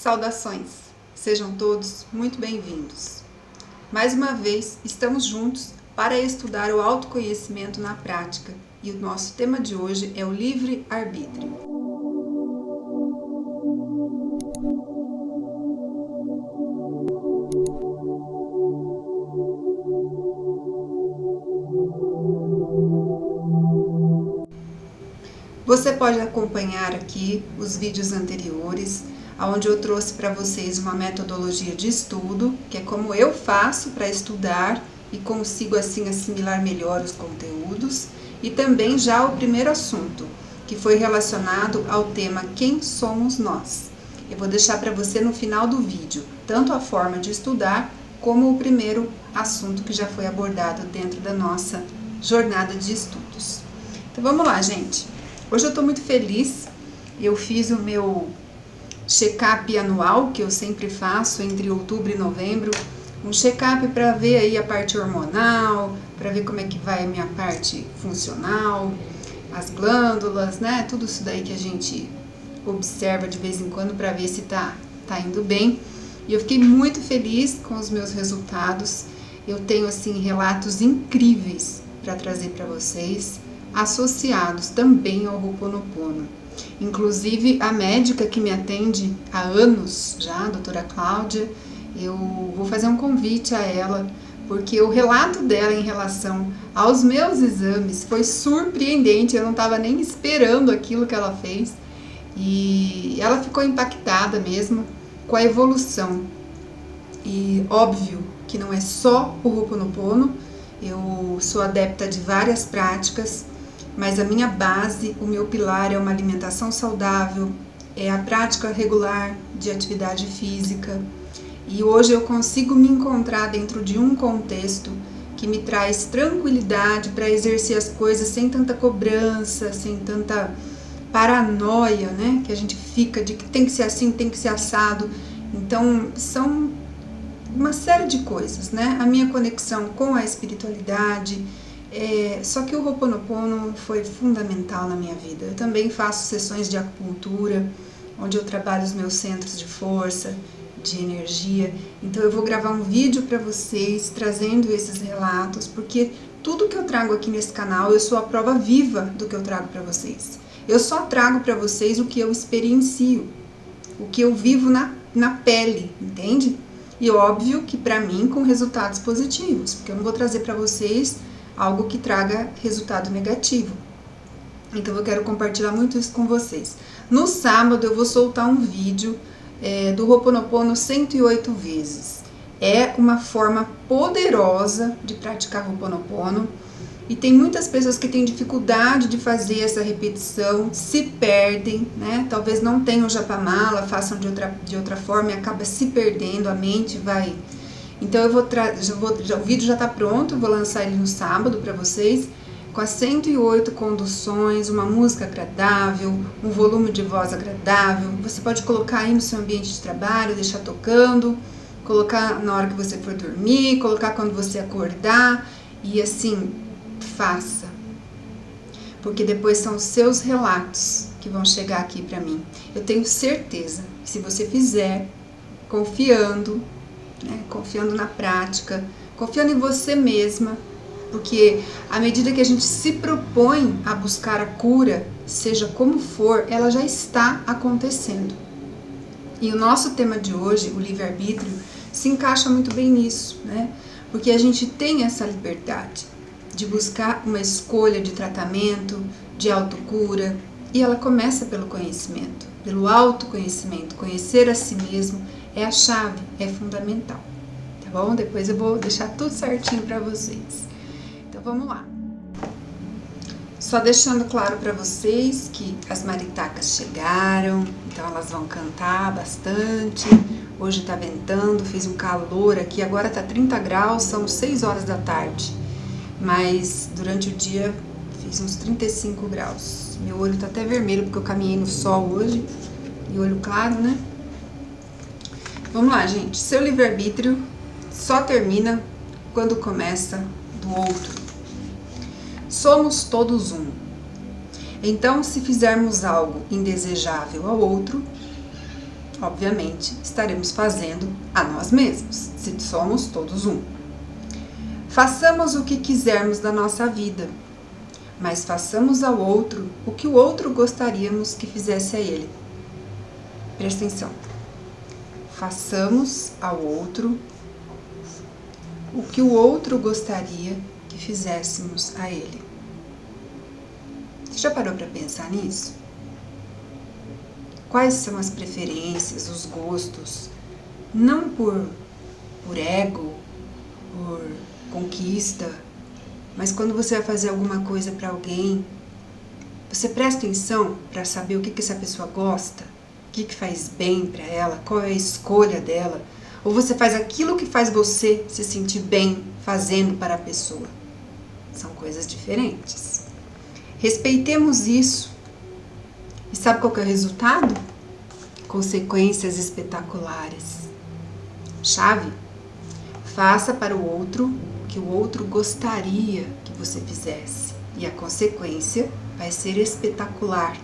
Saudações, sejam todos muito bem-vindos. Mais uma vez, estamos juntos para estudar o autoconhecimento na prática e o nosso tema de hoje é o livre-arbítrio. Você pode acompanhar aqui os vídeos anteriores, onde eu trouxe para vocês uma metodologia de estudo, que é como eu faço para estudar e consigo assim assimilar melhor os conteúdos, e também já o primeiro assunto, que foi relacionado ao tema Quem somos nós. Eu vou deixar para você no final do vídeo, tanto a forma de estudar, como o primeiro assunto que já foi abordado dentro da nossa jornada de estudos. Então vamos lá, gente. Hoje eu estou muito feliz, eu fiz o meu check-up anual, que eu sempre faço entre outubro e novembro, um check-up para ver aí a parte hormonal, para ver como é que vai a minha parte funcional, as glândulas, né, tudo isso daí que a gente observa de vez em quando para ver se tá indo bem. E eu fiquei muito feliz com os meus resultados, eu tenho assim relatos incríveis para trazer para vocês, associados também ao Ho'oponopono. Inclusive a médica que me atende há anos já, a doutora Cláudia, eu vou fazer um convite a ela, porque o relato dela em relação aos meus exames foi surpreendente, eu não estava nem esperando aquilo que ela fez, e ela ficou impactada mesmo com a evolução. E óbvio que não é só o Ho'oponopono, eu sou adepta de várias práticas, mas a minha base, o meu pilar é uma alimentação saudável, é a prática regular de atividade física. E hoje eu consigo me encontrar dentro de um contexto que me traz tranquilidade para exercer as coisas sem tanta cobrança, sem tanta paranoia, né? Que a gente fica de que tem que ser assim, tem que ser assado. Então, são uma série de coisas, né? A minha conexão com a espiritualidade, só que o Ho'oponopono foi fundamental na minha vida. Eu também faço sessões de acupuntura, onde eu trabalho os meus centros de força, de energia. Então eu vou gravar um vídeo para vocês trazendo esses relatos, porque tudo que eu trago aqui nesse canal, eu sou a prova viva do que eu trago para vocês. Eu só trago para vocês o que eu experiencio, o que eu vivo na pele, entende? E óbvio que para mim com resultados positivos, porque eu não vou trazer para vocês algo que traga resultado negativo. Então eu quero compartilhar muito isso com vocês. No sábado eu vou soltar um vídeo do Ho'oponopono 108 vezes. É uma forma poderosa de praticar Ho'oponopono e tem muitas pessoas que têm dificuldade de fazer essa repetição, se perdem, né? Talvez não tenham japamala, façam de outra forma e acaba se perdendo, a mente vai. Então o vídeo já está pronto, eu vou lançar ele no sábado para vocês, com as 108 conduções, uma música agradável, um volume de voz agradável. Você pode colocar aí no seu ambiente de trabalho, deixar tocando, colocar na hora que você for dormir, colocar quando você acordar e assim, faça. Porque depois são os seus relatos que vão chegar aqui para mim. Eu tenho certeza que se você fizer, confiando na prática, confiando em você mesma, porque à medida que a gente se propõe a buscar a cura, seja como for, ela já está acontecendo. E o nosso tema de hoje, o livre-arbítrio, se encaixa muito bem nisso, né? Porque a gente tem essa liberdade de buscar uma escolha de tratamento, de autocura, e ela começa pelo conhecimento, pelo autoconhecimento. Conhecer a si mesmo é a chave, é fundamental, tá bom? Depois eu vou deixar tudo certinho para vocês. Então vamos lá. Só deixando claro para vocês que as maritacas chegaram, então elas vão cantar bastante. Hoje tá ventando, fez um calor aqui, agora tá 30 graus, são 6 horas da tarde. Mas durante o dia fiz uns 35 graus. Meu olho tá até vermelho porque eu caminhei no sol hoje, e olho claro, né? Vamos lá, gente. Seu livre-arbítrio só termina quando começa do outro. Somos todos um. Então, se fizermos algo indesejável ao outro, obviamente, estaremos fazendo a nós mesmos, se somos todos um. Façamos o que quisermos da nossa vida, mas façamos ao outro o que o outro gostaríamos que fizesse a ele. Presta atenção. Façamos ao outro o que o outro gostaria que fizéssemos a ele. Você já parou para pensar nisso? Quais são as preferências, os gostos, não por ego, por conquista, mas quando você vai fazer alguma coisa para alguém, você presta atenção para saber o que essa pessoa gosta, o que faz bem para ela, qual é a escolha dela, ou você faz aquilo que faz você se sentir bem fazendo para a pessoa. São coisas diferentes. Respeitemos isso. E sabe qual que é o resultado? Consequências espetaculares. Chave: faça para o outro o que o outro gostaria que você fizesse. E a consequência vai ser espetacular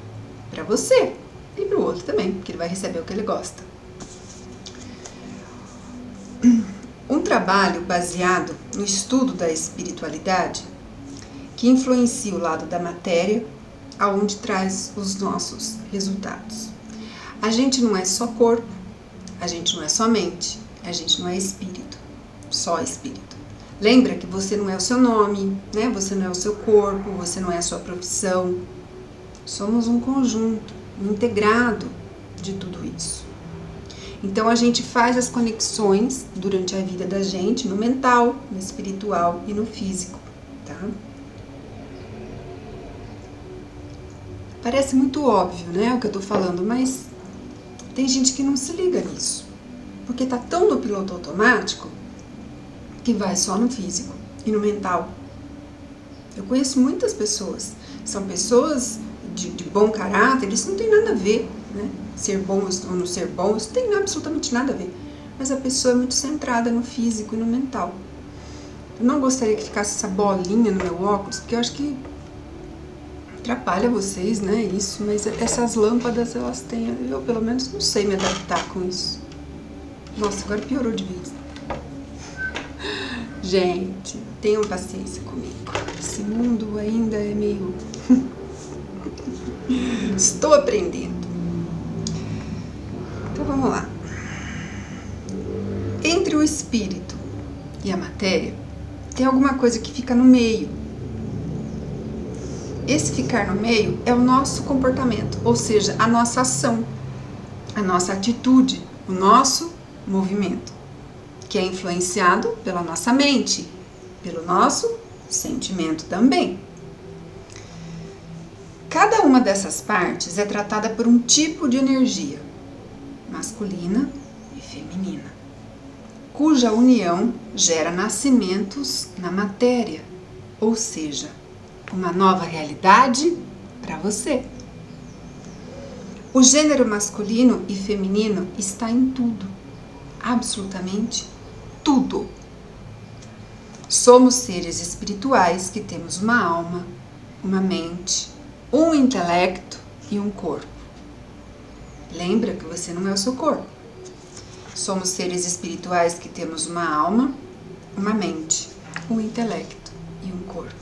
para você e para o outro também, porque ele vai receber o que ele gosta. Um trabalho baseado no estudo da espiritualidade que influencia o lado da matéria, aonde traz os nossos resultados. A gente não é só corpo, a gente não é só mente, a gente não é espírito, só espírito. Lembra que você não é o seu nome, né? Você não é o seu corpo, você não é a sua profissão. Somos um conjunto, um integrado de tudo isso. Então a gente faz as conexões durante a vida da gente no mental, no espiritual e no físico, tá? Parece muito óbvio, né, o que eu tô falando, mas tem gente que não se liga nisso, porque tá tão no piloto automático que vai só no físico e no mental. Eu conheço muitas pessoas, são pessoas de bom caráter, isso não tem nada a ver, né? Ser bom ou não ser bom, isso não tem absolutamente nada a ver. Mas a pessoa é muito centrada no físico e no mental. Eu não gostaria que ficasse essa bolinha no meu óculos, porque eu acho que atrapalha vocês, né, isso, mas essas lâmpadas, elas têm, eu pelo menos não sei me adaptar com isso. Nossa, agora piorou de vez. Gente, tenham paciência comigo. Esse mundo ainda é meio... Estou aprendendo. Então vamos lá. Entre o espírito e a matéria, tem alguma coisa que fica no meio. Esse ficar no meio é o nosso comportamento, ou seja, a nossa ação, a nossa atitude, o nosso movimento, que é influenciado pela nossa mente, pelo nosso sentimento também. Cada uma dessas partes é tratada por um tipo de energia, masculina e feminina, cuja união gera nascimentos na matéria, ou seja, uma nova realidade para você. O gênero masculino e feminino está em tudo, absolutamente tudo. Somos seres espirituais que temos uma alma, uma mente, um intelecto e um corpo. Lembra que você não é o seu corpo. Somos seres espirituais que temos uma alma, uma mente, um intelecto e um corpo.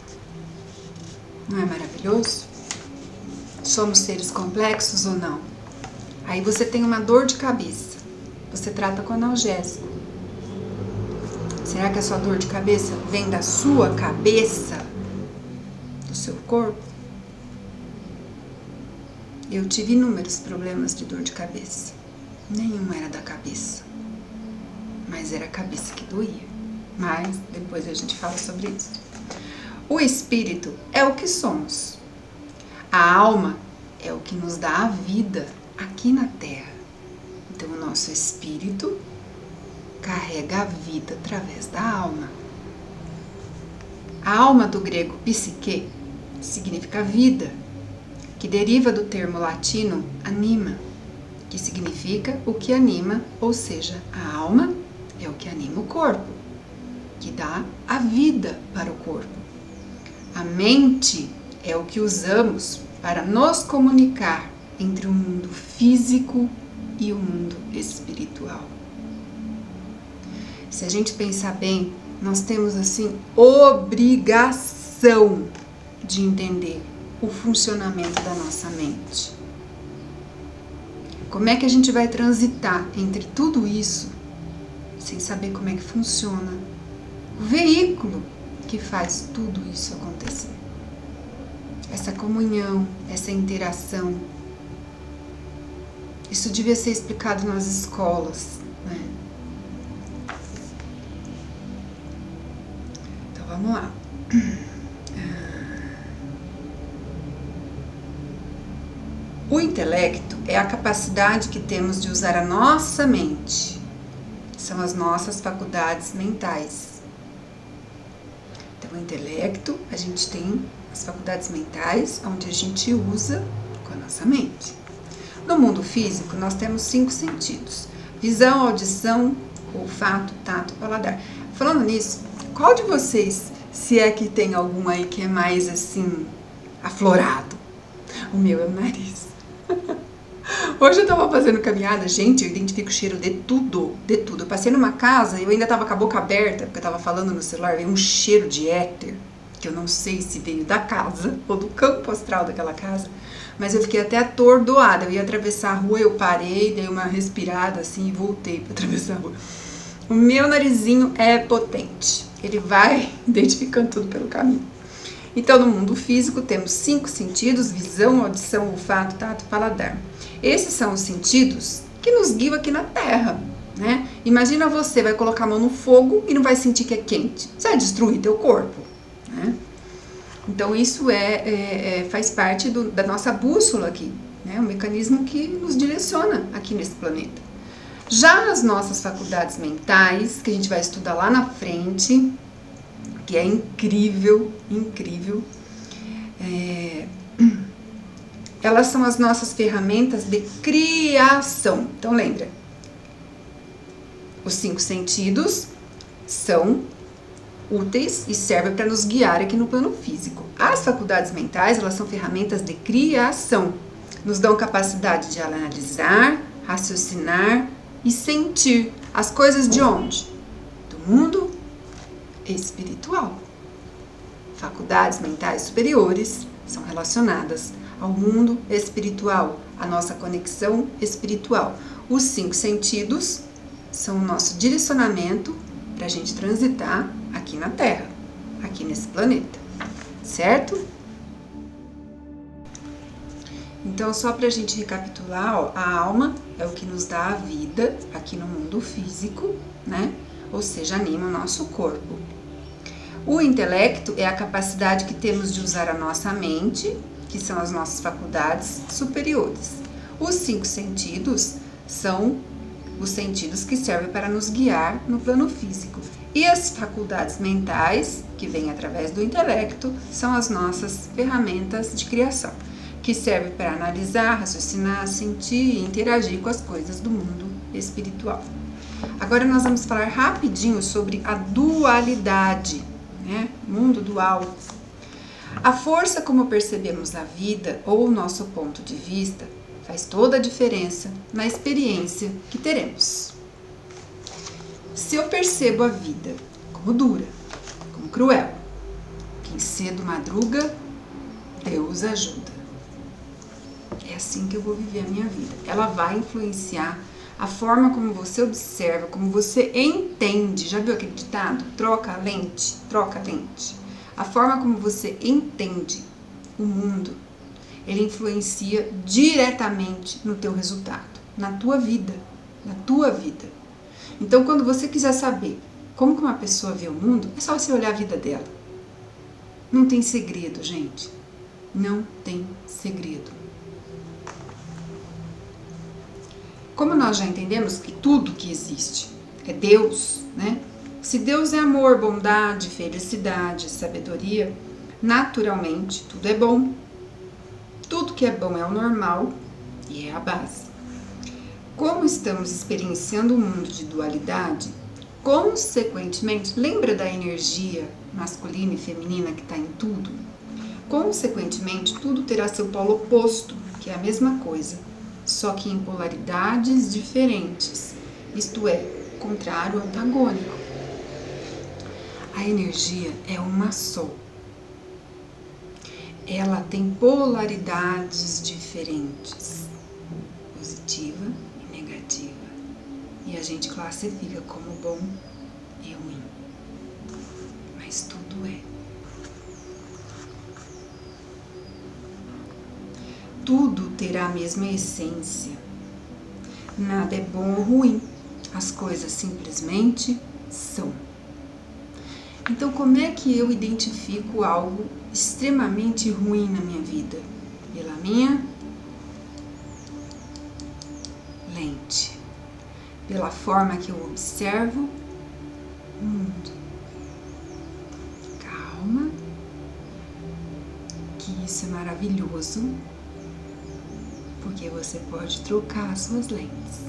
Não é maravilhoso? Somos seres complexos ou não? Aí você tem uma dor de cabeça. Você trata com analgésico. Será que a sua dor de cabeça vem da sua cabeça? Do seu corpo? Eu tive inúmeros problemas de dor de cabeça. Nenhum era da cabeça. Mas era a cabeça que doía. Mas depois a gente fala sobre isso. O espírito é o que somos. A alma é o que nos dá a vida aqui na Terra. Então, o nosso espírito carrega a vida através da alma. A alma do grego psique significa vida, que deriva do termo latino anima, que significa o que anima, ou seja, a alma é o que anima o corpo, que dá a vida para o corpo. A mente é o que usamos para nos comunicar entre o mundo físico e o mundo espiritual. Se a gente pensar bem, nós temos assim obrigação de entender o funcionamento da nossa mente. Como é que a gente vai transitar entre tudo isso sem saber como é que funciona o veículo que faz tudo isso acontecer? Essa comunhão, essa interação. Isso devia ser explicado nas escolas, né? Então vamos lá. O intelecto é a capacidade que temos de usar a nossa mente. São as nossas faculdades mentais. Então, o intelecto, a gente tem as faculdades mentais, onde a gente usa com a nossa mente. No mundo físico, nós temos 5 sentidos: visão, audição, olfato, tato, paladar. Falando nisso, qual de vocês, se é que tem algum aí que é mais assim, aflorado? O meu é o nariz. Hoje eu tava fazendo caminhada, gente, eu identifico o cheiro de tudo, de tudo. Eu passei numa casa e eu ainda tava com a boca aberta, porque eu tava falando no celular, veio um cheiro de éter, que eu não sei se veio da casa ou do campo astral daquela casa, mas eu fiquei até atordoada. Eu ia atravessar a rua, eu parei, dei uma respirada assim e voltei para atravessar a rua. O meu narizinho é potente, ele vai identificando tudo pelo caminho. Então, no mundo físico, temos 5 sentidos: visão, audição, olfato, tato, paladar. Esses são os sentidos que nos guiam aqui na Terra, né? Imagina você vai colocar a mão no fogo e não vai sentir que é quente. Você vai destruir teu corpo, né? Então, isso faz parte da nossa bússola aqui, né? Um mecanismo que nos direciona aqui nesse planeta. Já as nossas faculdades mentais, que a gente vai estudar lá na frente, que é incrível, incrível. Elas são as nossas ferramentas de criação. Então lembra, os 5 sentidos são úteis e servem para nos guiar aqui no plano físico. As faculdades mentais, elas são ferramentas de criação. Nos dão capacidade de analisar, raciocinar e sentir as coisas de onde? Do mundo espiritual. Faculdades mentais superiores são relacionadas ao mundo espiritual, a nossa conexão espiritual. Os 5 sentidos são o nosso direcionamento para a gente transitar aqui na Terra, aqui nesse planeta, certo? Então, só para a gente recapitular, ó, a alma é o que nos dá a vida aqui no mundo físico, né? Ou seja, anima o nosso corpo. O intelecto é a capacidade que temos de usar a nossa mente, que são as nossas faculdades superiores. Os 5 sentidos são os sentidos que servem para nos guiar no plano físico. E as faculdades mentais, que vêm através do intelecto, são as nossas ferramentas de criação, que servem para analisar, raciocinar, sentir e interagir com as coisas do mundo espiritual. Agora nós vamos falar rapidinho sobre a dualidade, né? Mundo dual. A força como percebemos a vida ou o nosso ponto de vista faz toda a diferença na experiência que teremos. Se eu percebo a vida como dura, como cruel, quem cedo madruga, Deus ajuda. É assim que eu vou viver a minha vida. Ela vai influenciar a forma como você observa, como você entende. Já viu aquele ditado? Troca a lente, troca a lente. A forma como você entende o mundo, ele influencia diretamente no teu resultado, na tua vida, na tua vida. Então, quando você quiser saber como que uma pessoa vê o mundo, é só você olhar a vida dela. Não tem segredo, gente. Não tem segredo. Como nós já entendemos que tudo que existe é Deus, né? Se Deus é amor, bondade, felicidade, sabedoria, naturalmente tudo é bom. Tudo que é bom é o normal e é a base. Como estamos experienciando um mundo de dualidade, consequentemente, lembra da energia masculina e feminina que está em tudo? Consequentemente, tudo terá seu polo oposto, que é a mesma coisa. só que em polaridades diferentes, isto é, contrário antagônico. A energia é uma só. Ela tem polaridades diferentes, positiva e negativa, e a gente classifica como bom e ruim, mas tudo é. Tudo terá a mesma essência. Nada é bom ou ruim, as coisas simplesmente são. Então, como é que eu identifico algo extremamente ruim na minha vida? Pela minha lente, pela forma que eu observo o mundo. Calma, que isso é maravilhoso, porque você pode trocar as suas lentes.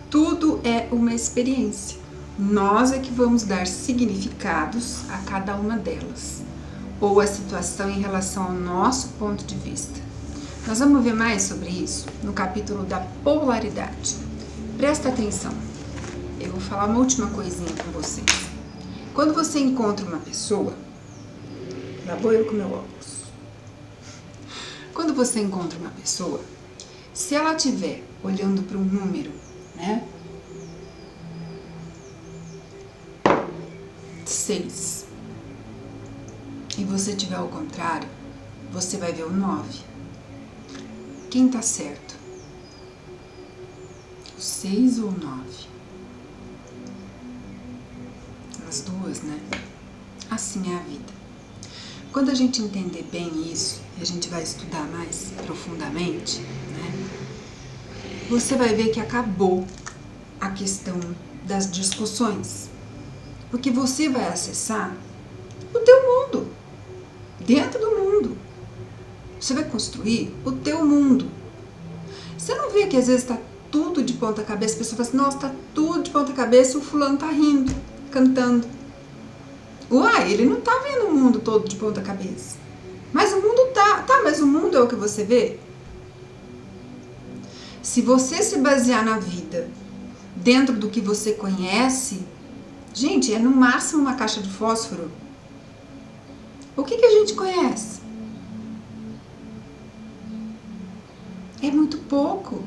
Tudo é uma experiência. Nós é que vamos dar significados a cada uma delas, ou a situação em relação ao nosso ponto de vista. Nós vamos ver mais sobre isso no capítulo da polaridade. Presta atenção. Eu vou falar uma última coisinha com vocês. Quando você encontra uma pessoa, lá vou eu com meu óculos. Quando você encontra uma pessoa, se ela estiver olhando para um número, né? 6. E você tiver ao contrário, você vai ver o 9. Quem tá certo? O 6 ou o 9? As duas, né? Assim é a vida. Quando a gente entender bem isso, e a gente vai estudar mais profundamente, né? Você vai ver que acabou a questão das discussões. Porque você vai acessar o teu mundo, dentro do mundo. Você vai construir o teu mundo. Você não vê que às vezes está tudo de ponta cabeça, a pessoa fala assim, nossa, está tudo de ponta cabeça e o fulano está rindo, cantando. Uai, ele não está vendo o mundo todo de ponta cabeça. Mas o mundo tá, mas o mundo é o que você vê? Se você se basear na vida dentro do que você conhece, gente, é no máximo uma caixa de fósforo. O que a gente conhece? É muito pouco.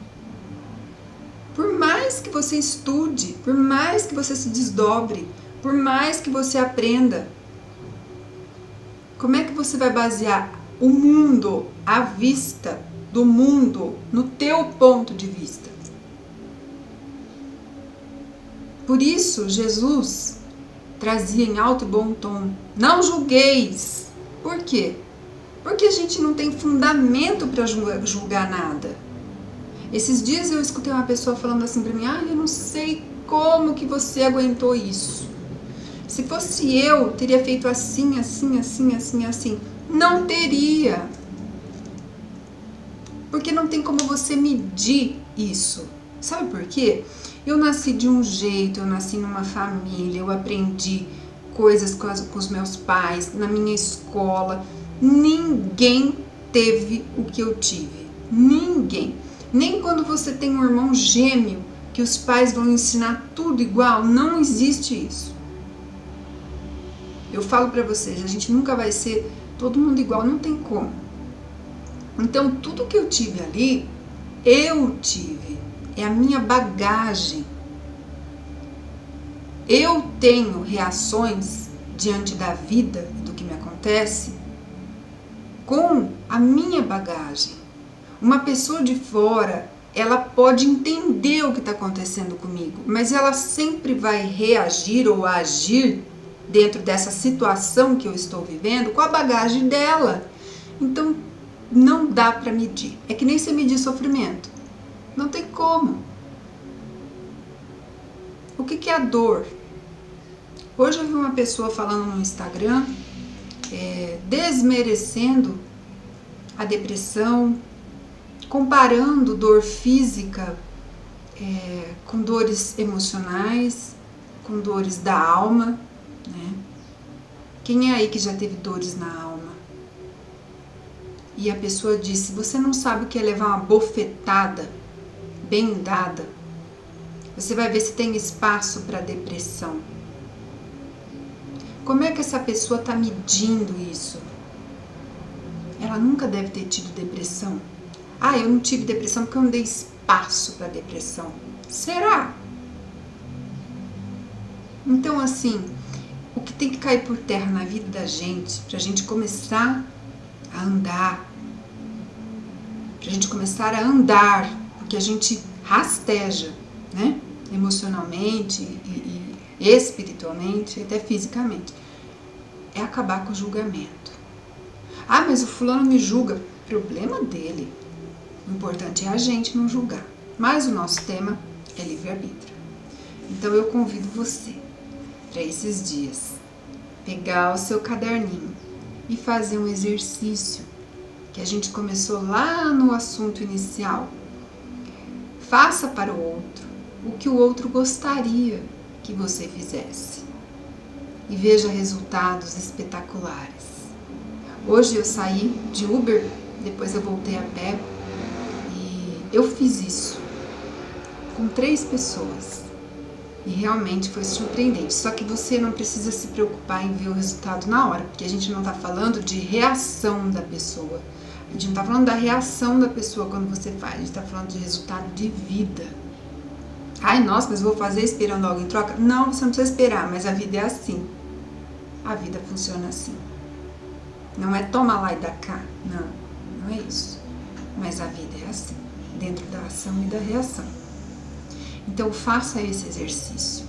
Por mais que você estude, por mais que você se desdobre, por mais que você aprenda, como é que você vai basear o mundo, a vista do mundo, no teu ponto de vista? Por isso, Jesus trazia em alto e bom tom, não julgueis. Por quê? Porque a gente não tem fundamento para julgar nada. Esses dias eu escutei uma pessoa falando assim para mim, eu não sei como que você aguentou isso. Se fosse eu, teria feito assim, assim, assim, assim, assim. Não teria. Porque não tem como você medir isso. Sabe por quê? Eu nasci de um jeito, eu nasci numa família, eu aprendi coisas com os meus pais, na minha escola. Ninguém teve o que eu tive. Ninguém. Nem quando você tem um irmão gêmeo, que os pais vão ensinar tudo igual, não existe isso. Eu falo pra vocês, a gente nunca vai ser todo mundo igual, não tem como. Então, tudo que eu tive ali, eu tive. É a minha bagagem. Eu tenho reações diante da vida, do que me acontece, com a minha bagagem. Uma pessoa de fora, ela pode entender o que está acontecendo comigo, mas ela sempre vai reagir ou agir dentro dessa situação que eu estou vivendo com a bagagem dela. Então, não dá para medir. É que nem você medir sofrimento. Não tem como. O que é a dor? Hoje eu vi uma pessoa falando no Instagram, desmerecendo a depressão, comparando dor física com dores emocionais, com dores da alma, né? Quem é aí que já teve dores na alma? e a pessoa disse: você não sabe o que é levar uma bofetada bem dada? Você vai ver se tem espaço para depressão. Como é que essa pessoa está medindo isso? Ela nunca deve ter tido depressão. Ah, eu não tive depressão porque eu não dei espaço para depressão. Será? Então, assim, o que tem que cair por terra na vida da gente, pra gente começar a andar, pra gente começar a andar, porque a gente rasteja, né? Emocionalmente e espiritualmente, até fisicamente, é acabar com o julgamento. Ah, mas o fulano me julga. Problema dele. O importante é a gente não julgar. Mas o nosso tema é livre-arbítrio. Então eu convido você para esses dias pegar o seu caderninho e fazer um exercício que a gente começou lá no assunto inicial. Faça para o outro o que o outro gostaria que você fizesse e veja resultados espetaculares. Hoje eu saí de Uber, depois eu voltei a pé e eu fiz isso com 3 pessoas. E realmente foi surpreendente. Só que você não precisa se preocupar em ver o resultado na hora, porque a gente não está falando de reação da pessoa. A gente não está falando da reação da pessoa quando você faz, a gente está falando de resultado de vida. Ai, nossa, mas eu vou fazer esperando algo em troca? Não, você não precisa esperar, mas a vida é assim. A vida funciona assim. Não é toma lá e dá cá. Não, não é isso. Mas a vida é assim, dentro da ação e da reação. Então faça esse exercício,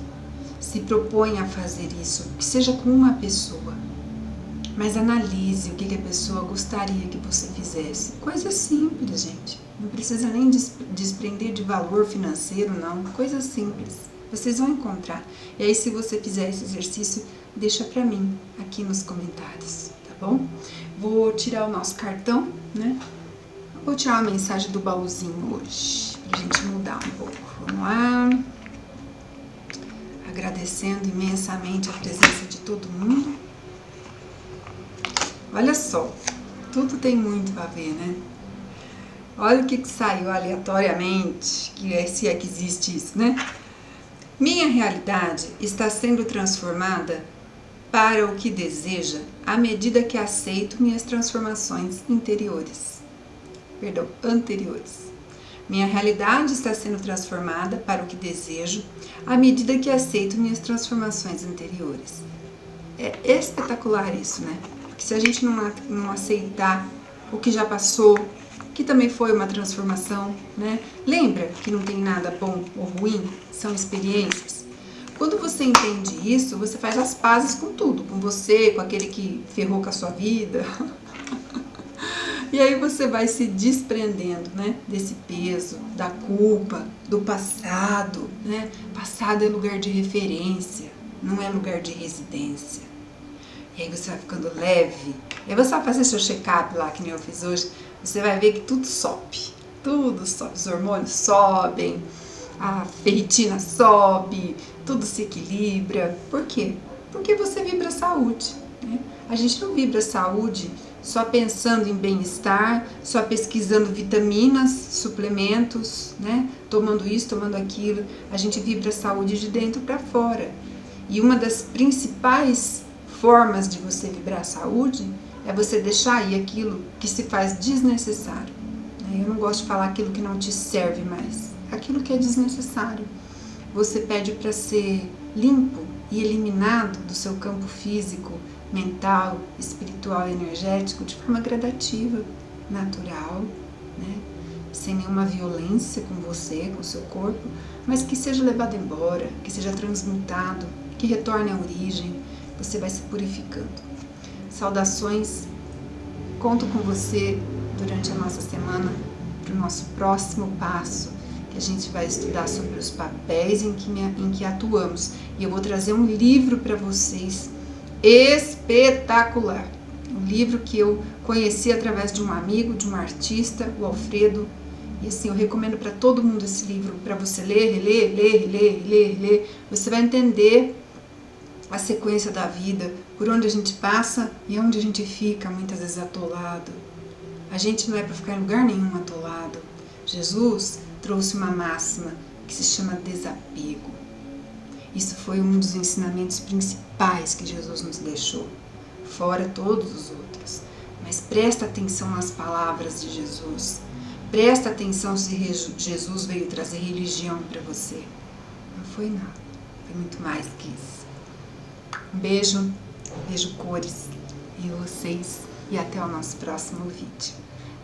se proponha a fazer isso, que seja com uma pessoa, mas analise o que a pessoa gostaria que você fizesse. Coisa simples, gente, não precisa nem desprender de valor financeiro, não, coisa simples, vocês vão encontrar. E aí, se você fizer esse exercício, deixa pra mim aqui nos comentários, tá bom? Vou tirar o nosso cartão, né? Vou tirar uma mensagem do baúzinho hoje, pra gente mudar um pouco. Vamos lá, agradecendo imensamente a presença de todo mundo. Olha só, tudo tem muito a ver, né? Olha o que saiu aleatoriamente, se é que existe isso, né? Minha realidade está sendo transformada para o que deseja à medida que aceito minhas transformações anteriores. Minha realidade está sendo transformada para o que desejo à medida que aceito minhas transformações anteriores. É espetacular isso, né? Porque se a gente não aceitar o que já passou, que também foi uma transformação, né? Lembra que não tem nada bom ou ruim, são experiências. Quando você entende isso, você faz as pazes com tudo, com você, com aquele que ferrou com a sua vida. E aí você vai se desprendendo, né, desse peso, da culpa, do passado, né? Passado é lugar de referência, não é lugar de residência. E aí você vai ficando leve. E aí você vai fazer seu check-up lá, que nem eu fiz hoje, você vai ver que tudo sobe, os hormônios sobem, a ferritina sobe, tudo se equilibra. Por quê? Porque você vibra saúde, né? A gente não vibra saúde só pensando em bem-estar, só pesquisando vitaminas, suplementos, né? Tomando isso, tomando aquilo. A gente vibra saúde de dentro para fora. E uma das principais formas de você vibrar saúde é você deixar ir aquilo que se faz desnecessário. Eu não gosto de falar aquilo que não te serve mais, aquilo que é desnecessário. Você pede para ser limpo e eliminado do seu campo físico, mental, espiritual e energético de forma gradativa, natural, né? Sem nenhuma violência com você, com o seu corpo, mas que seja levado embora, que seja transmutado, que retorne à origem, você vai se purificando. Saudações, conto com você durante a nossa semana para o nosso próximo passo, que a gente vai estudar sobre os papéis em que atuamos. E eu vou trazer um livro para vocês espetacular. Um livro que eu conheci através de um amigo, de um artista, o Alfredo. E assim, eu recomendo para todo mundo esse livro, para você ler, reler. Você vai entender a sequência da vida, por onde a gente passa e onde a gente fica, muitas vezes atolado. A gente não é para ficar em lugar nenhum atolado. Jesus trouxe uma máxima que se chama desapego. Isso foi um dos ensinamentos principais que Jesus nos deixou, fora todos os outros. Mas presta atenção nas palavras de Jesus. Presta atenção se Jesus veio trazer religião para você. Não foi nada, foi muito mais que isso. Um beijo, beijo cores e vocês, e até o nosso próximo vídeo.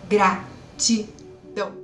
Gratidão!